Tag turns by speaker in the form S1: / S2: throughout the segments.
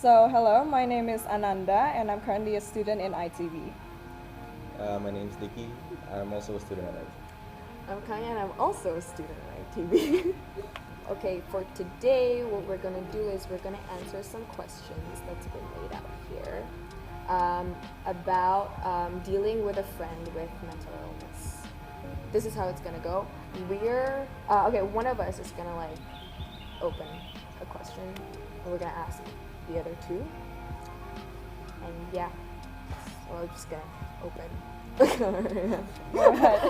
S1: So, hello, my name is Ananda, and I'm currently a student in ITV.
S2: My name is Dicky. I'm also a student at IT.
S3: I'm Kanya and I'm also a student at ITV. Okay, for today, what we're gonna do is we're gonna answer some questions that's been laid out here about dealing with a friend with mental illness. This is how it's gonna go. One of us is gonna open a question and we're gonna ask the other two. And yeah, so I'm just gonna open.
S1: Go ahead.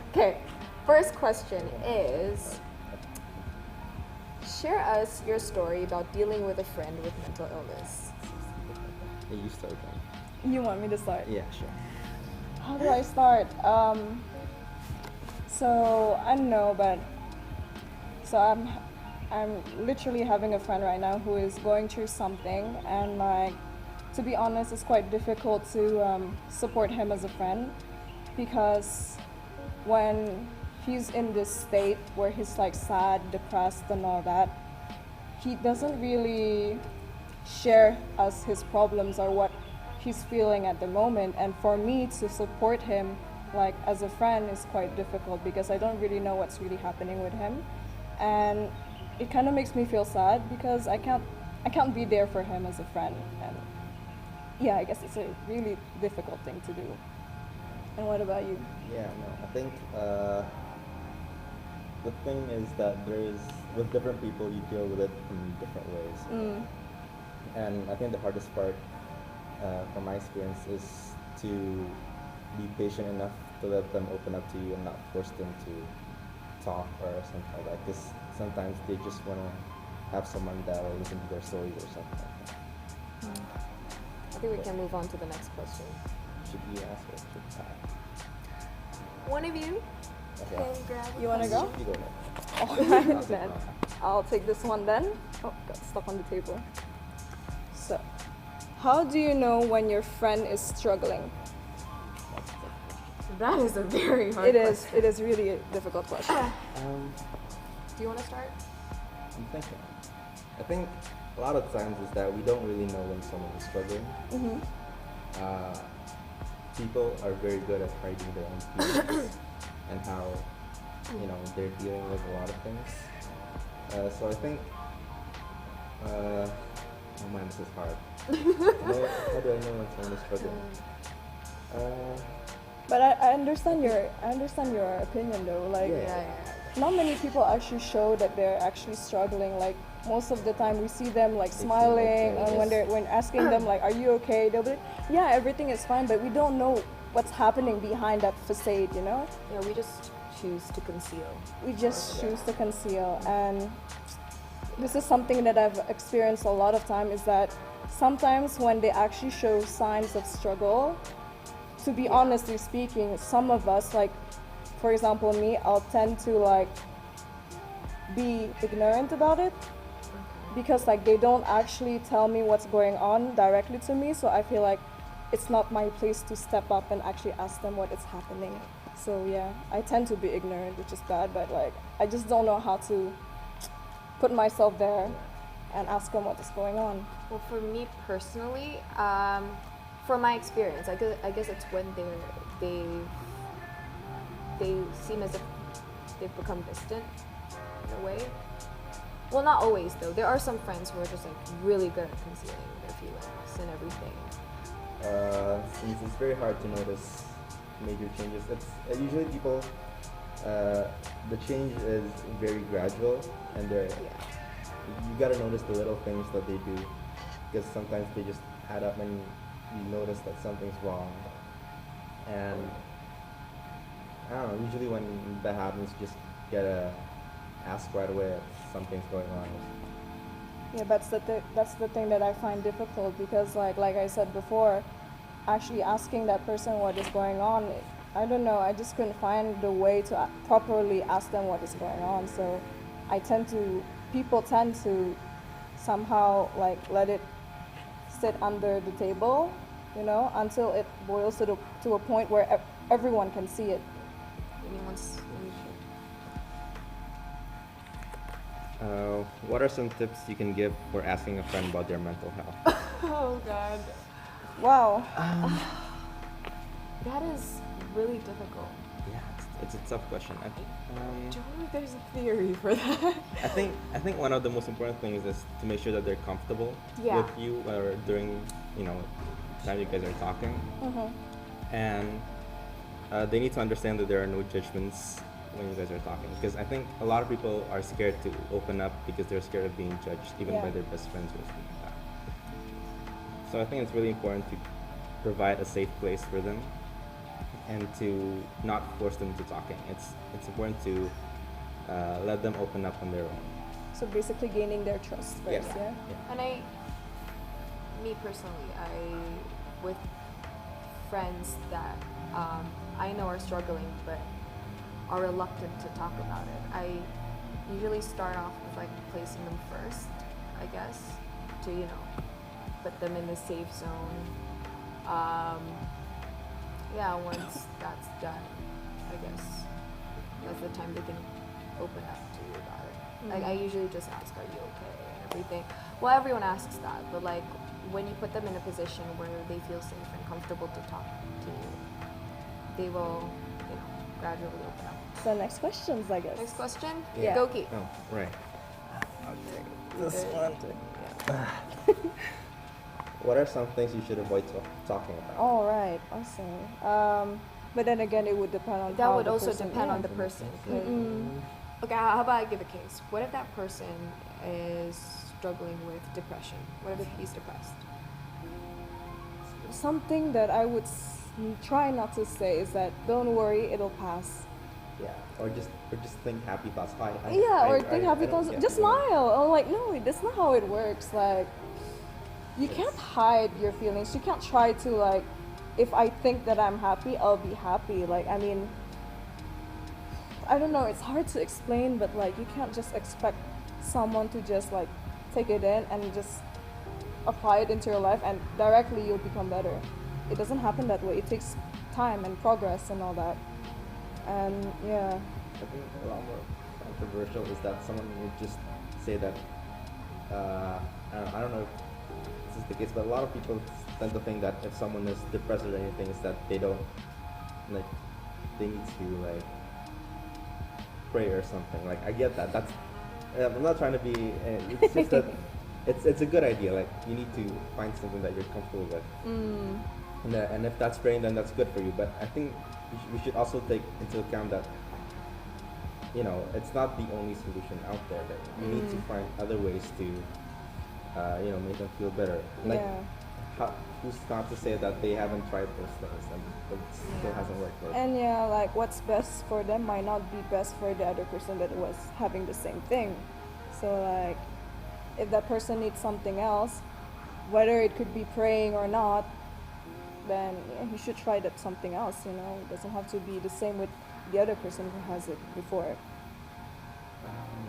S3: Okay, first question is share us your story about dealing with a friend with mental illness.
S2: Hey, you start then.
S1: You want me to start?
S2: Yeah, sure.
S1: How do I start? So I don't know, but so I'm literally having a friend right now who is going through something, and to be honest, it's quite difficult to support him as a friend because when he's in this state where he's sad, depressed, and all that, he doesn't really share us his problems or what he's feeling at the moment. And for me to support him as a friend is quite difficult because I don't really know what's really happening with him, and it kind of makes me feel sad because I can't be there for him as a friend. And yeah, I guess it's a really difficult thing to do. And what about you?
S2: Yeah, no, I think the thing is that with different people, you deal with it in different ways. And I think the hardest part, from my experience, is to be patient enough to let them open up to you and not force them to talk or something like that. Because sometimes they just want to have someone that will listen to their stories or something like that.
S3: I think we can move on to the next question.
S2: Should you ask or should I?
S3: One of you
S2: Okay.
S3: can grab a
S1: You wanna
S3: question.
S1: go?
S2: You go next.
S1: Alright then. I'll take this one then. Oh, got stuck on the table. So, how do you know when your friend is struggling?
S3: That is a very hard
S1: It is.
S3: question.
S1: It is really a difficult question.
S3: Do you want to start?
S2: I'm thinking. I think a lot of times is that we don't really know when someone is struggling. People are very good at hiding their own feelings and how they're dealing with a lot of things. So I think, oh man, this is hard. How do I know when someone is struggling?
S1: But I understand your opinion though.
S3: Yeah.
S1: Not many people actually show that they're actually struggling. Most of the time we see them
S2: seem
S1: smiling,
S2: okay,
S1: and
S2: yes.
S1: when asking them are you okay, they'll be like, yeah, everything is fine, but we don't know what's happening behind that facade,
S3: Yeah, we just choose to conceal.
S1: we just choose to conceal. And this is something that I've experienced a lot of time, is that sometimes when they actually show signs of struggle, to be honestly speaking, some of us, for example me, I'll tend to be ignorant about it because they don't actually tell me what's going on directly to me, so I feel like it's not my place to step up and actually ask them what is happening. So yeah, I tend to be ignorant, which is bad, but I just don't know how to put myself there and ask them what is going on.
S3: Well, for me personally, from my experience, I guess it's when they seem as if they've become distant in a way. Well, not always though. There are some friends who are just really good at concealing their feelings and everything.
S2: Since it's very hard to notice major changes, it's usually people. The change is very gradual, and you gotta notice the little things that they do, because sometimes they just add up and you notice that something's wrong. And I don't know. Usually when that happens, you just gotta ask right away if something's going on.
S1: Yeah, that's the thing that I find difficult because like I said before, actually asking that person what is going on, I don't know, I just couldn't find the way to properly ask them what is going on. So people tend to somehow let it sit under the table, until it boils to a point where everyone can see it.
S3: Anyone's
S2: What are some tips you can give for asking a friend about their mental health?
S3: Oh God,
S1: Wow.
S3: that is really difficult.
S2: Yeah, it's a tough question.
S3: I don't know if there's a theory for that.
S2: I think one of the most important things is to make sure that they're comfortable
S3: Yeah.
S2: with you or during time you guys are talking, and they need to understand that there are no judgments when you guys are talking, because I think a lot of people are scared to open up because they're scared of being judged even by
S1: Yeah.
S2: their best friends or something like that. So I think it's really important to provide a safe place for them and to not force them to talking. It's important to let them open up on their own.
S1: So basically gaining their trust first, yeah?
S3: And me personally, with friends that I know are struggling but are reluctant to talk about it, I usually start off with like placing them first, I guess, to put them in the safe zone. Once that's done, I guess that's the time they can open up to you about it. Like, I usually just ask, are you okay, and everything. Well, everyone asks that, but like when you put them in a position where they feel safe and comfortable to talk to you, they will, gradually open up.
S1: So next questions, I guess.
S3: Next question?
S1: Yeah.
S3: Goki.
S2: Oh, right. I'll take this
S3: Good.
S2: one.
S3: Yeah.
S2: What are some things you should avoid talking about?
S1: All right, awesome. But then again, it would depend on
S3: That
S1: how
S3: would
S1: the
S3: also
S1: person
S3: depend
S1: is.
S3: on the person. 'Cause-
S1: Mm-mm.
S3: Okay, how about I give a case? What if that person is struggling with depression? What if he's depressed?
S1: Something that I would try not to say is that don't worry, it'll pass.
S2: Yeah, or just think happy thoughts.
S1: Think happy thoughts. Just smile. Or like, no, that's not how it works. Like, you can't hide your feelings. You can't try to like, if I think that I'm happy, I'll be happy. Like, I mean, I don't know. It's hard to explain, but like, you can't just expect someone to just like take it in and just apply it into your life and directly you'll become better. It doesn't happen that way. It takes time and progress and all that. And yeah.
S2: I think a lot more controversial is that someone would just say that, I don't know if this is the case, but a lot of people tend to think that if someone is depressed or anything, is that they don't, like, they need to, like, pray or something. Like, I get that. That's, I'm not trying to be, it's just that it's a good idea. Like, you need to find something that you're comfortable with. And if that's praying, then that's good for you. But I think we should also take into account that, it's not the only solution out there. That you need to find other ways to, make them feel better. Like, who's not to say that they haven't tried those things and it still hasn't worked? Like,
S1: And yeah, like what's best for them might not be best for the other person that was having the same thing. So like, if that person needs something else, whether it could be praying or not, then you should try that something else. It doesn't have to be the same with the other person who has it before.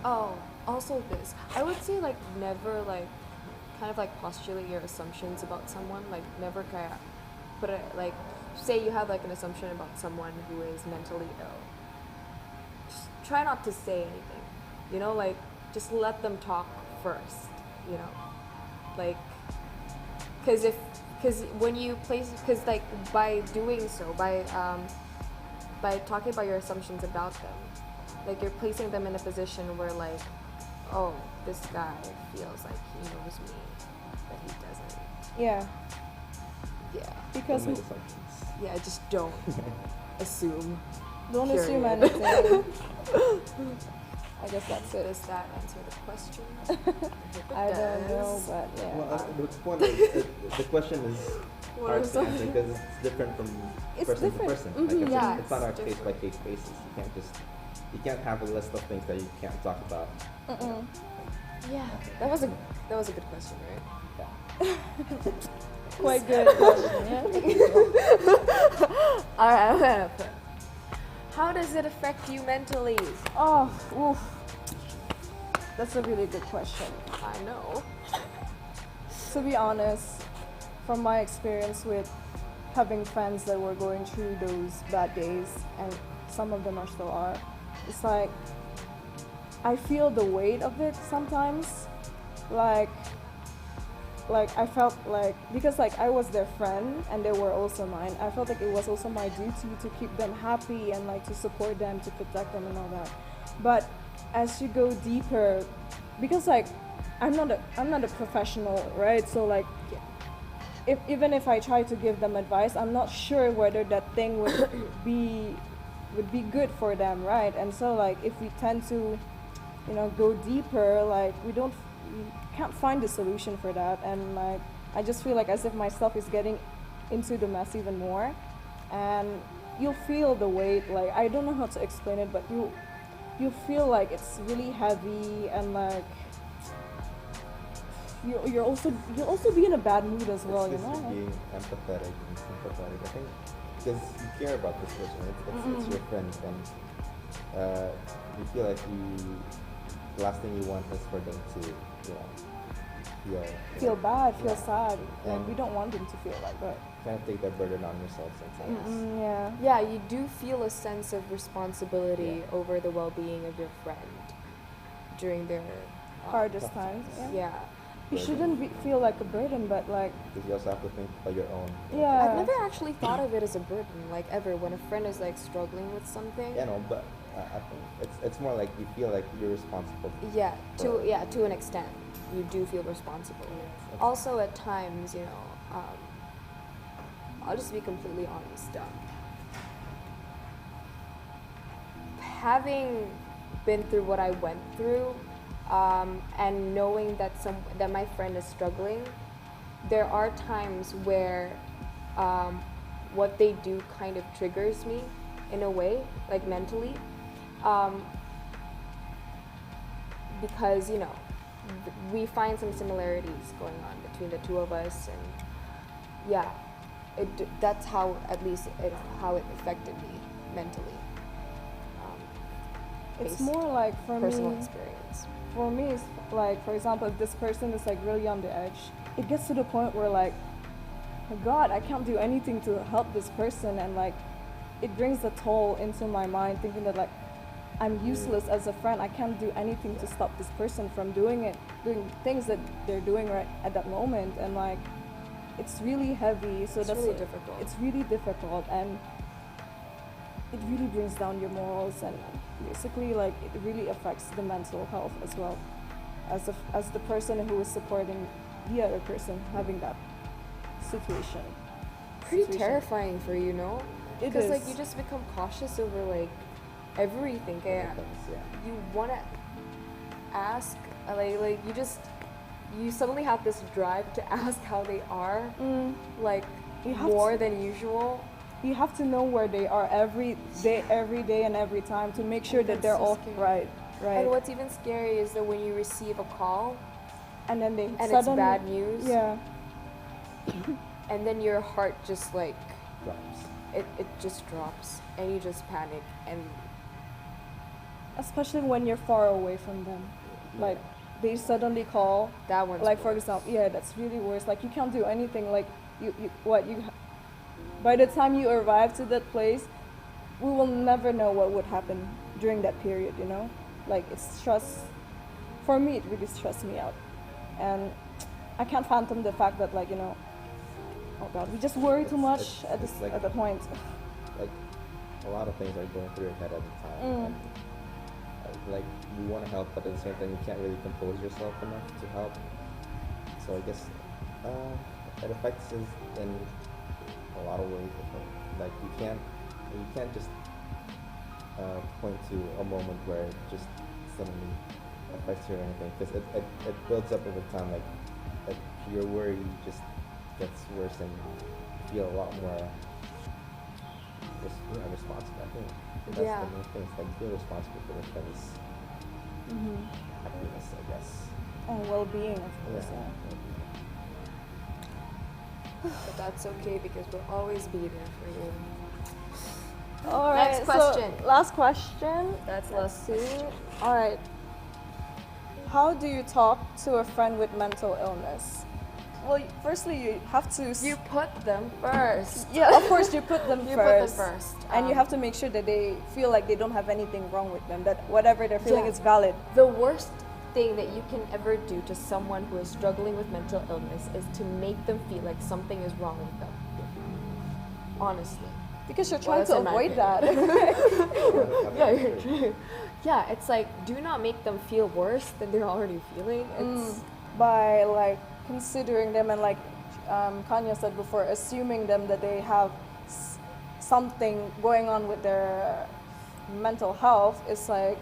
S3: Oh, also this. I would say like never like kind of like postulate your assumptions about someone. Like never kind of put it like say you have like an assumption about someone who is mentally ill. Just try not to say anything. Like just let them talk first. Like because when you place like by doing so by talking about your assumptions about them, like you're placing them in a position where like, oh, this guy feels like he knows me, but he doesn't.
S1: Yeah.
S3: Yeah.
S1: Because
S2: don't make assumptions.
S3: Yeah, just don't assume.
S1: don't
S3: Period.
S1: assume anything. I guess that's it.
S3: Does that answer the question?
S1: I don't know, but yeah.
S2: Well, the point is, the question is
S3: What
S2: hard
S3: was
S2: to
S3: that?
S2: answer because it's different from
S1: It's
S2: person
S1: different.
S2: to person.
S1: Mhm.
S2: Like,
S3: Yeah,
S2: it's not a
S3: it's
S2: case by case basis. You can't have a list of things that you can't talk about.
S3: Yeah, that was a good question, right?
S1: Quite good question, yeah.
S3: All right, I'm gonna put. How does it affect you mentally?
S1: Oh, oof. That's a really good question.
S3: I know.
S1: To be honest, from my experience with having friends that were going through those bad days, and some of them are still are, it's like I feel the weight of it sometimes. Like I felt like, because like I was their friend and they were also mine, I felt like it was also my duty to keep them happy and like to support them, to protect them and all that. But as you go deeper, because like I'm not a professional, right? So like even if I try to give them advice, I'm not sure whether that thing would be good for them, right? And so like if we tend to, go deeper, like we can't find a solution for that. And like I just feel like as if my stuff is getting into the mess even more, and you'll feel the weight. Like I don't know how to explain it, but you feel like it's really heavy, and like you'll also be in a bad mood as well,
S2: It's just being empathetic and sympathetic. I think because you care about this person, it's your friend, and you feel like the last thing you want is for them to,
S1: feel bad, feel
S2: yeah.
S1: sad. Like
S2: And
S1: we don't want them to feel like that.
S2: kind of take that burden on yourself sometimes.
S1: Yeah.
S3: Yeah, you do feel a sense of responsibility over the well-being of your friend during their
S1: Hardest times.
S3: Yeah.
S1: You shouldn't feel like a burden, but like
S2: Because you also have to think about your own.
S1: Yeah.
S3: I've never actually thought of it as a burden, like ever. When a friend is like struggling with something.
S2: Yeah, no, but I think it's more like you feel like you're responsible.
S3: Yeah, to an extent, you do feel responsible. Also, at times, I'll just be completely honest. Having been through what I went through, and knowing that my friend is struggling, there are times where what they do kind of triggers me in a way, like mentally, because we find some similarities going on between the two of us, and yeah, that's how at least how it affected me mentally.
S1: it's more like for
S3: personal
S1: me.
S3: experience.
S1: For me, it's like, for example, if this person is like really on the edge, it gets to the point where like, oh God, I can't do anything to help this person, and like, it brings a toll into my mind, thinking that like, I'm useless as a friend. I can't do anything to stop this person from doing things that they're doing right at that moment, and like, it's really heavy. So
S3: It's
S1: that's
S3: really difficult.
S1: It's really difficult, and it really brings down your morals, and basically like it really affects the mental health as well, as the person who is supporting the other person having that situation.
S3: Pretty terrifying for you, no?
S1: It
S3: Because like
S1: is.
S3: you just become cautious over like everything.
S2: Yeah.
S3: You want to ask, like you suddenly have this drive to ask how they are, like
S1: You have
S3: more
S1: to-
S3: than usual.
S1: You have to know where they are every day and every time to make sure that
S3: That's
S1: they're
S3: so
S1: all
S3: scary.
S1: right.
S3: And what's even scary is that when you receive a call
S1: And then they
S3: and
S1: suddenly,
S3: it's bad news,
S1: Yeah.
S3: and then your heart just like
S2: Drops.
S3: it just drops, and you just panic, and
S1: Especially when you're far away from them, like they suddenly call.
S3: that one's
S1: Like for
S3: worse.
S1: example, yeah, that's really worse. Like you can't do anything. Like by the time you arrive to that place, we will never know what would happen during that period. Like it's stress. For me, it really stressed me out, and I can't fathom the fact that like oh God, we just worry too much
S2: It's-
S1: at
S2: it's like-
S1: at that point.
S2: Like a lot of things are going through your head at the time. And, like you want to help, but at the same time you can't really compose yourself enough to help. So I guess it affects us in a lot of ways. Like you can't just point to a moment where it just suddenly affects you or anything, because it builds up over time. Like your worry just gets worse, and you feel a lot more responsible. I think that's
S3: Yeah.
S2: the main thing. It's like feel responsible for your friends' happiness, I guess.
S1: And well-being, of course.
S2: Yeah.
S3: But that's okay because we'll always be there for you.
S1: All right.
S3: Next question.
S1: So, last question.
S3: That's
S1: Let's
S3: last
S1: see.
S3: question.
S1: All right. How do you talk to a friend with mental illness? well, firstly you have to.
S3: You put them first.
S1: Yeah, of course you put them
S3: You
S1: first.
S3: put them first.
S1: And you have to make sure that they feel like they don't have anything wrong with them. That whatever they're feeling
S3: Yeah.
S1: is valid.
S3: The worst thing that you can ever do to someone who is struggling with mental illness is to make them feel like something is wrong with them. Honestly.
S1: Because you're
S3: Well,
S1: trying to
S3: that's in my
S1: avoid that.
S3: Yeah, you're true. Yeah, it's like, do not make them feel worse than they're already feeling. It's
S1: By like considering them and like Kanya said before, assuming them that they have something going on with their mental health is like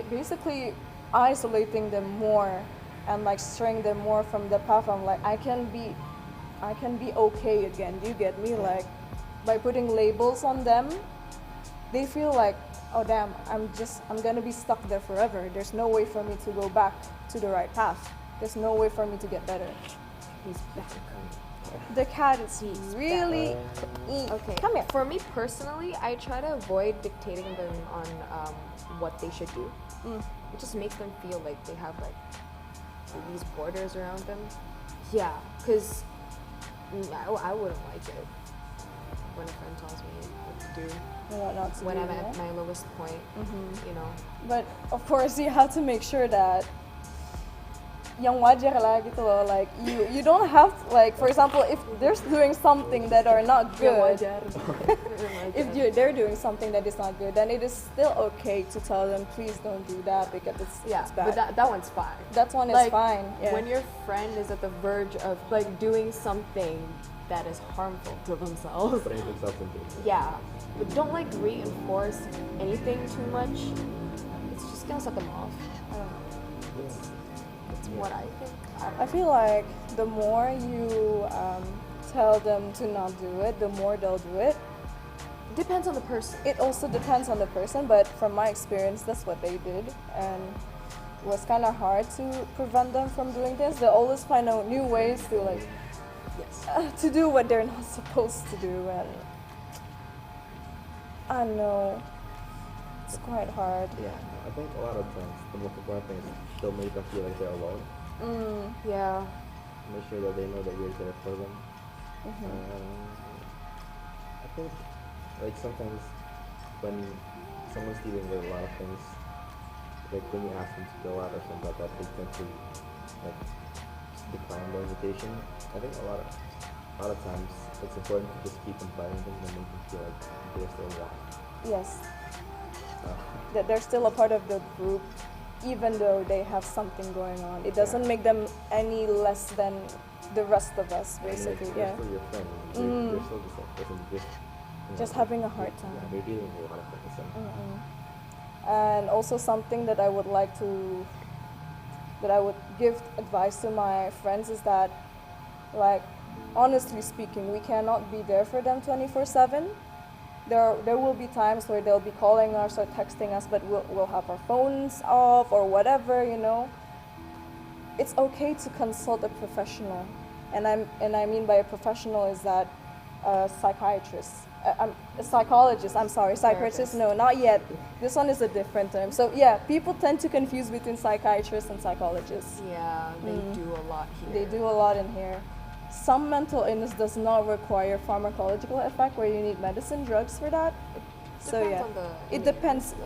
S1: basically isolating them more and like straying them more from the path of like I can be okay again. Do you get me? Like by putting labels on them, they feel like, oh damn, I'm gonna be stuck there forever. There's no way for me to go back to the right path. There's no way for me to get better.
S3: he's back.
S1: The cat is really
S3: Okay.
S1: Come here.
S3: For me personally, I try to avoid dictating them on what they should do. It just makes them feel like they have like these borders around them. Yeah, because I wouldn't like it when a friend tells me what to do
S1: Not to
S3: when
S1: do
S3: I'm
S1: that.
S3: at my lowest point. You know.
S1: But of course you have to make sure that yang wajar lah gitu loh. Like you don't have to, like for example if they're doing something that are not good, if they're doing something that is not good, then it is still okay to tell them please don't do that because it's bad.
S3: but that one's fine.
S1: That one is
S3: Like,
S1: fine. Yeah.
S3: When your friend is at the verge of like doing something that is harmful to themselves,
S2: Putting themselves into it.
S3: yeah, but don't like reinforce anything too much. It's just gonna set them off. I don't know. That's what I think.
S1: I feel like the more you tell them to not do it, the more they'll do it.
S3: Depends on the person.
S1: It also depends on the person, but from my experience, that's what they did, and it was kind of hard to prevent them from doing this. They always find out new ways to like to do what they're not supposed to do, and I know it's quite hard.
S2: Yeah, I think a lot of times the most important thing is don't make them feel like they're alone.
S3: Yeah.
S2: Make sure that they know that you're there for them. I think like sometimes when someone's dealing with a lot of things, like when you ask them to go out or something like that, they tend to like decline the invitation. I think a lot of times it's important to just keep inviting them and make them feel like they're still wanted.
S1: Yes, that they're still a part of the group, even though they have something going on. It doesn't make them any less than the rest of us, basically.
S2: They're
S1: Yeah.
S2: still your friend. They're still just like person
S1: Just having a hard time.
S2: Yeah, they're dealing with a lot of things.
S1: And also something that I would give advice to my friends is that, like, honestly speaking, we cannot be there for them 24/7. There will be times where they'll be calling us or texting us, but we'll have our phones off or whatever, you know. It's okay to consult a professional, and I mean by a professional is that a psychiatrist. A psychologist, I'm sorry, psychiatrist, no, not yet. This one is a different term. So yeah, people tend to confuse between psychiatrists and psychologists.
S3: Yeah, they do a lot here.
S1: They do a lot in here. Some mental illness does not require pharmacological effect where you need medicine, drugs for that. So
S3: Depends
S1: yeah,
S3: on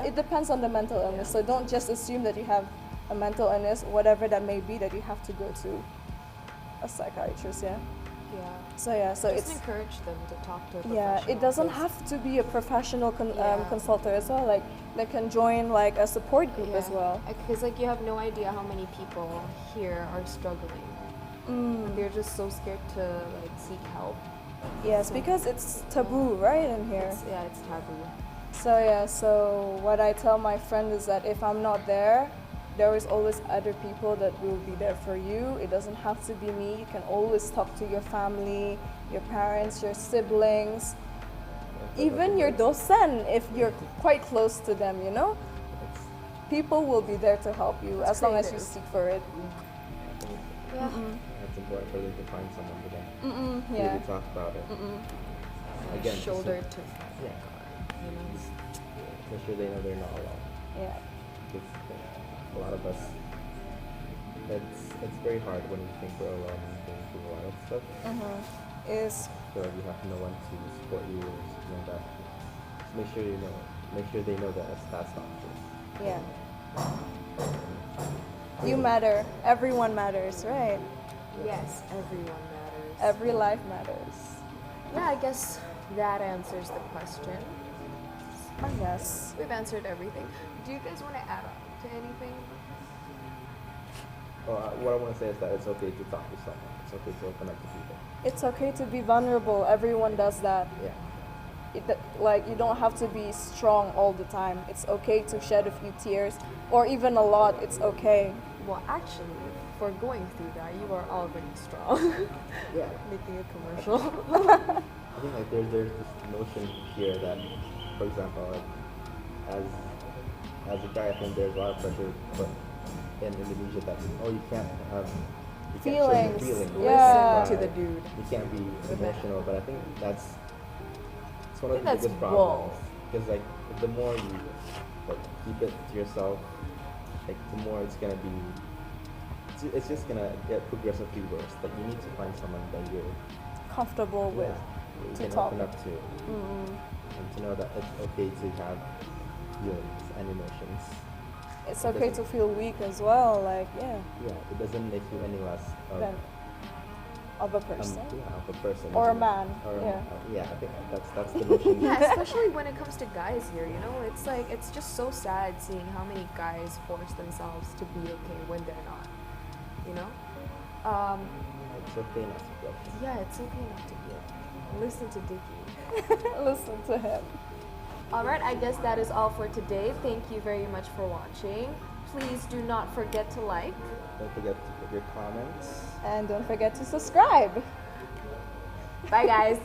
S3: the-
S1: it depends on the mental illness. So don't just assume that you have a mental illness, whatever that may be, that you have to go to a psychiatrist, yeah.
S3: Yeah.
S1: So yeah, so
S3: Just
S1: it's
S3: encourage them to talk to a professional.
S1: yeah, it doesn't
S3: 'cause-
S1: have to be a professional
S3: Yeah.
S1: consultant as well. Like they can join like a support group as well.
S3: Because like you have no idea how many people here are struggling. And they're just so scared to like seek help.
S1: Yes, because it's taboo, right, in here.
S3: It's taboo.
S1: So yeah, so what I tell my friend is that if I'm not there, there is always other people that will be there for you. It doesn't have to be me. You can always talk to your family, your parents, your siblings, even your docent if you're quite close to them, you know? People will be there to help you as long as you
S3: creative.
S1: seek for it.
S3: Yeah.
S2: It's important for them to find someone with them. To
S1: Yeah.
S2: really talk about it. Again, just
S3: Shoulder
S2: to-
S3: to
S2: Yeah.
S3: you know.
S2: Make sure they know they're not alone.
S1: Yeah.
S2: Because a lot of us, it's it's very hard when you think we're alone and going through a lot of stuff.
S1: Is
S2: So you have no one to support you or something like that. Just make sure you know. Make sure they know that that's not true.
S1: yeah. You matter. Everyone matters, right?
S3: Yes, everyone matters.
S1: Every life matters.
S3: Yeah, I guess that answers the question.
S1: I guess.
S3: We've answered everything. Do you guys want to add on to anything?
S2: Well, what I want to say is that it's okay to talk to someone. It's okay to open up to people.
S1: It's okay to be vulnerable. Everyone does that.
S2: Yeah.
S1: Like you don't have to be strong all the time. It's okay to shed a few tears, or even a lot. It's okay.
S3: Well, actually, for going through that, you are already strong.
S2: Yeah.
S3: Making a commercial.
S2: I think like there's this notion here that, for example, like as a guy, I think there's a lot of pressure put in Indonesia that you can't have you can't show your
S1: Feelings.
S2: feelings.
S1: Yeah.
S3: Listen to the dude.
S2: You can't be emotional, but I think it's one
S3: I
S2: of
S3: think
S2: the
S3: that's
S2: biggest problems. Because like the more you like keep it to yourself, like the more it's gonna be. It's just gonna get progressively worse. Like you need to find someone that you're
S1: Comfortable with.
S2: you
S1: to
S2: can
S1: talk.
S2: open up to, and to know that it's okay to have feelings and emotions.
S1: It's
S2: It
S1: okay to
S2: doesn't-
S1: feel weak as well. Like yeah,
S2: Yeah, it doesn't make you any less of
S1: than of a person.
S2: of a person
S1: Or a
S2: isn't it?
S1: man,
S2: Or
S1: yeah.
S2: Yeah, I think that's the notion.
S3: Yeah, especially when it comes to guys here, you know, it's like it's just so sad seeing how many guys force themselves to be okay when they're not. You know?
S2: It's okay not to feel.
S3: Yeah, it's okay not to be okay. Listen to Dickie.
S1: Listen to him.
S3: Alright, I guess that is all for today. Thank you very much for watching. Please do not forget to like.
S2: Don't forget to put your comments.
S1: And don't forget to subscribe.
S3: Bye guys.